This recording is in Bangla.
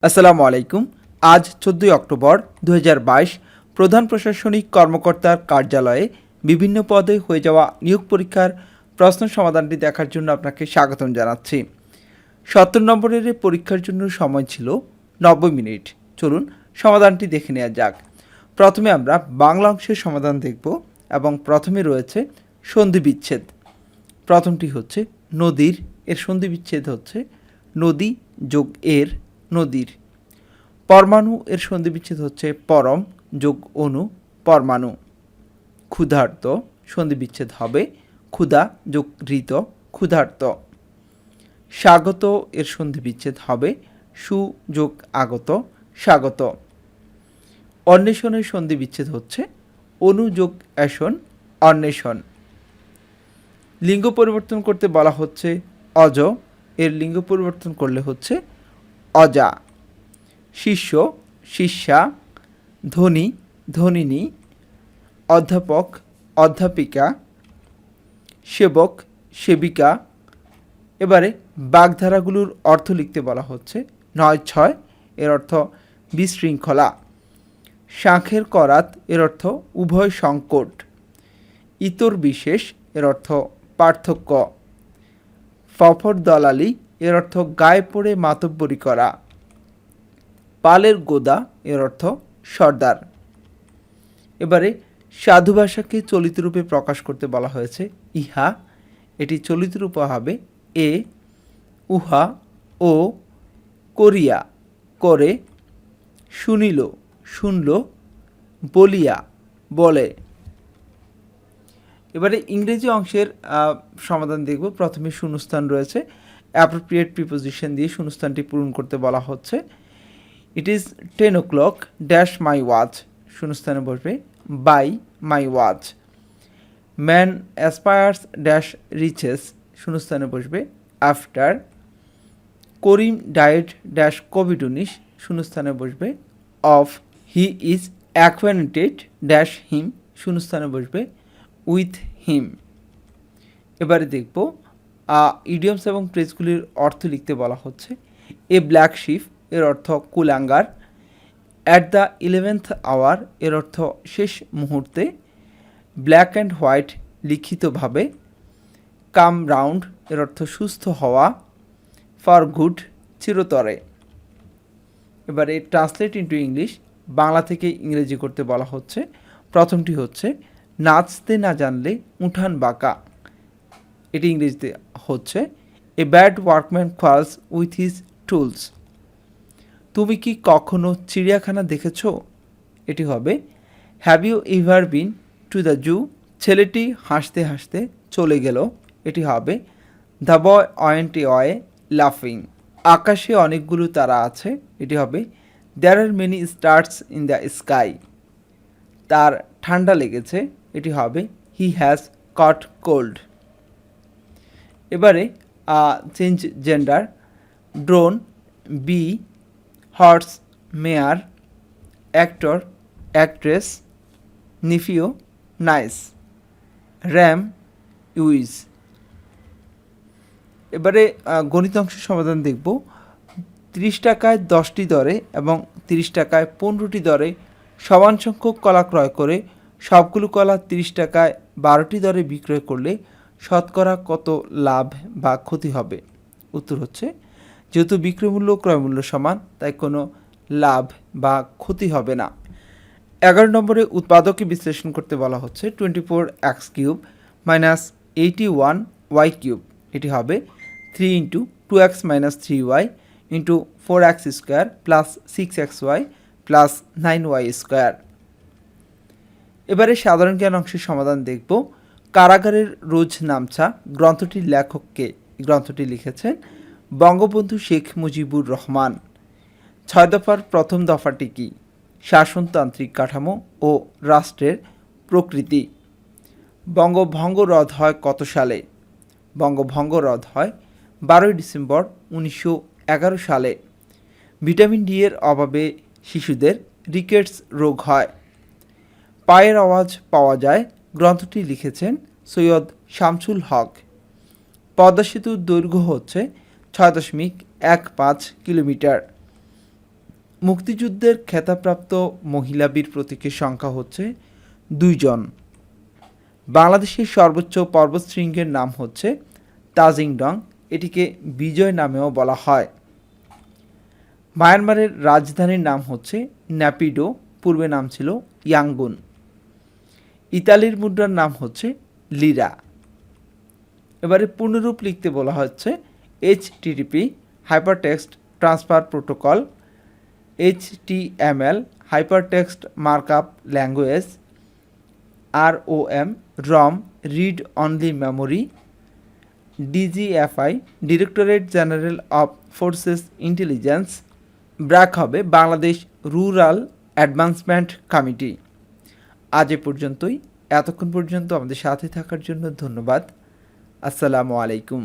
আসসালামু আলাইকুম। আজ 14 অক্টোবর 2022 প্রধান প্রশাসনিক কর্মকর্তার কার্যালয়ে বিভিন্ন পদে হয়ে যাওয়া নিয়োগ পরীক্ষার প্রশ্ন সমাধানটি দেখার জন্য আপনাকে স্বাগতম জানাচ্ছি। 70 নম্বরের এই পরীক্ষার জন্য সময় ছিল 90 মিনিট। চলুন সমাধানটি দেখে নেওয়া যাক। প্রথমে আমরা বাংলা অংশের সমাধান দেখব এবং প্রথমে রয়েছে সন্ধি বিচ্ছেদ। প্রথমটি হচ্ছে নদীর, এর সন্ধি বিচ্ছেদ হচ্ছে নদী যোগ এর, নদীর। পরমাণু, এর সন্ধি বিচ্ছেদ হচ্ছে পরম যোগ অণু, পরমাণু। ক্ষুধার্ত, সন্ধি বিচ্ছেদ হবে ক্ষুধা যোগ ঋত, ক্ষুধার্ত। স্বাগত, এর সন্ধি বিচ্ছেদ হবে সু যোগ আগত, স্বাগত। অন্বেষণের সন্ধি বিচ্ছেদ হচ্ছে অনু যোগ অ্যাসন, অন্বেষণ। লিঙ্গ পরিবর্তন করতে বলা হচ্ছে অজ, এর লিঙ্গ পরিবর্তন করলে হচ্ছে অজা। শিষ্য, শিষ্যা। ধনী, ধনিনী। অধ্যাপক, অধ্যাপিকা। সেবক, সেবিকা। এবারে বাগধারাগুলোর অর্থ লিখতে বলা হচ্ছে 9-6, এর অর্থ বিশৃঙ্খলা। শাঁখের করাত, এর অর্থ উভয় সংকট। ইতর বিশেষ, এর অর্থ পার্থক্য। ফফর দলালি, এর অর্থ গায়ে পড়ে মাতব্বরি করা। পালের গোদা, এর অর্থ সর্দার। এবারে সাধু ভাষাকে চলিত রূপে প্রকাশ করতে বলা হয়েছে ইহা, এটি চলিত রূপ হবে এ, উহা, ও, করিয়া, করে। শুনিল, শুনল। বলিয়া, বলে। এবারে ইংরেজি অংশের সমাধান দেখব। প্রথমে শূন্যস্থান রয়েছে, অ্যাপ্রোপ্রিয়েট প্রিপোজিশন দিয়ে শূন্যস্থানটি পূরণ করতে বলা হচ্ছে। It is 10 o'clock dash my watch, শূন্যস্থানে বসবে by my watch. Man aspires dash riches, শূন্যস্থানে বসবে আফটার। করিম ডায়েট ড্যাশ কোভিড-19, শূন্যস্থানে বসবে of. He is acquainted dash him, শূন্যস্থানে বসবে উইথ হিম। এবারে দেখব ইডিয়মস এবং ফ্রেজগুলির অর্থ লিখতে বলা হচ্ছে এ ব্ল্যাক শিপ, এর অর্থ কুলাঙ্গার। অ্যাট দ্য 11th আওয়ার, এর অর্থ শেষ মুহূর্তে। ব্ল্যাক অ্যান্ড হোয়াইট, লিখিতভাবে। কাম রাউন্ড, এর অর্থ সুস্থ হওয়া। ফর গুড, চিরতরে। এবারে ট্রান্সলেট ইন্টু ইংলিশ, বাংলা থেকে ইংরেজি করতে বলা হচ্ছে। প্রথমটি হচ্ছে নাচতে না জানলে উঠান বাঁকা, এটি ইংরেজিতে হচ্ছে a bad workman quarrels with his tools. তুমি কি কখনো চিড়িয়াখানা দেখেছ, এটি হবে have you ever been to the zoo. ছেলেটি হাসতে হাসতে চলে গেল, এটি হবে দ্য বয় ওয়েন্ট অ্যাওয়ে লাফিং। আকাশে অনেকগুলো তারা আছে, এটি হবে there are many stars in the sky. তার ঠান্ডা লেগেছে, এটি হবে হি হ্যাজ কট কোল্ড। এবারে change gender, drone bee, horse mare, actor actress, nephew niece, ram ewe. এবারে গণিত অংশের সমাধান দেখব। 30 টাকায় 10টি দরে এবং 30 টাকায় 15টি দরে সমান সংখ্যক কলা ক্রয় করে সবগুলো কলা 30 টাকায় 12টি দরে বিক্রয় করলে শতকরা কত লাভ বা ক্ষতি হবে? উত্তর হচ্ছে যেহেতু বিক্রয় মূল্য ক্রয় মূল্য সমান, তাই কোনো লাভ বা ক্ষতি হবে না। 11 নম্বরে উৎপাদকে বিশ্লেষণ করতে বলা হচ্ছে 24x³ মাইনাস 81y³, এটি হবে 3 × 2x - 3y × 4x² plus 6xy plus 9y²। এবারে সাধারণ জ্ঞান অংশের সমাধান দেখব। কারাগারের রোজ নামছা গ্রন্থটির লেখককে, গ্রন্থটি লিখেছেন বঙ্গবন্ধু শেখ মুজিবুর রহমান। 6 দফার প্রথম দফাটি কি? শাসনতান্ত্রিক কাঠামো ও রাষ্ট্রের প্রকৃতি। বঙ্গভঙ্গ রদ হয় কত সালে? বঙ্গভঙ্গ রদ হয় 12 ডিসেম্বর 1911 সালে। ভিটামিন ডি এর অভাবে শিশুদের রিকেটস রোগ হয়। পায়ের আওয়াজ পাওয়া যায় গ্রন্থটি লিখেছেন সৈয়দ শামসুল হক। পদ্মা সেতুর দৈর্ঘ্য হচ্ছে 6.15 কিলোমিটার। মুক্তিযুদ্ধের খেতাবপ্রাপ্ত মহিলা বীর প্রতীকের সংখ্যা হচ্ছে 2 জন। বাংলাদেশের সর্বোচ্চ পর্বতশৃঙ্গের নাম হচ্ছে তাজিংডং, এটিকে বিজয় নামেও বলা হয়। মায়ানমারের রাজধানীর নাম হচ্ছে ন্যাপিডো, পূর্বে নাম ছিল ইয়াঙ্গুন। ইতালির মুদ্রার নাম হচ্ছে লিরা। এবারে পূর্ণরূপ লিখতে বলা হচ্ছে HTTP hypertext transfer protocol, HTML hypertext markup language, ROM ROM read only memory, DGFI directorate general of forces intelligence, BRAC হবে বাংলাদেশ রুরাল অ্যাডভান্সমেন্ট কমিটি। আজ এ পর্যন্তই। এতক্ষণ পর্যন্ত আমাদের সাথে থাকার জন্য ধন্যবাদ। আসসালামু আলাইকুম।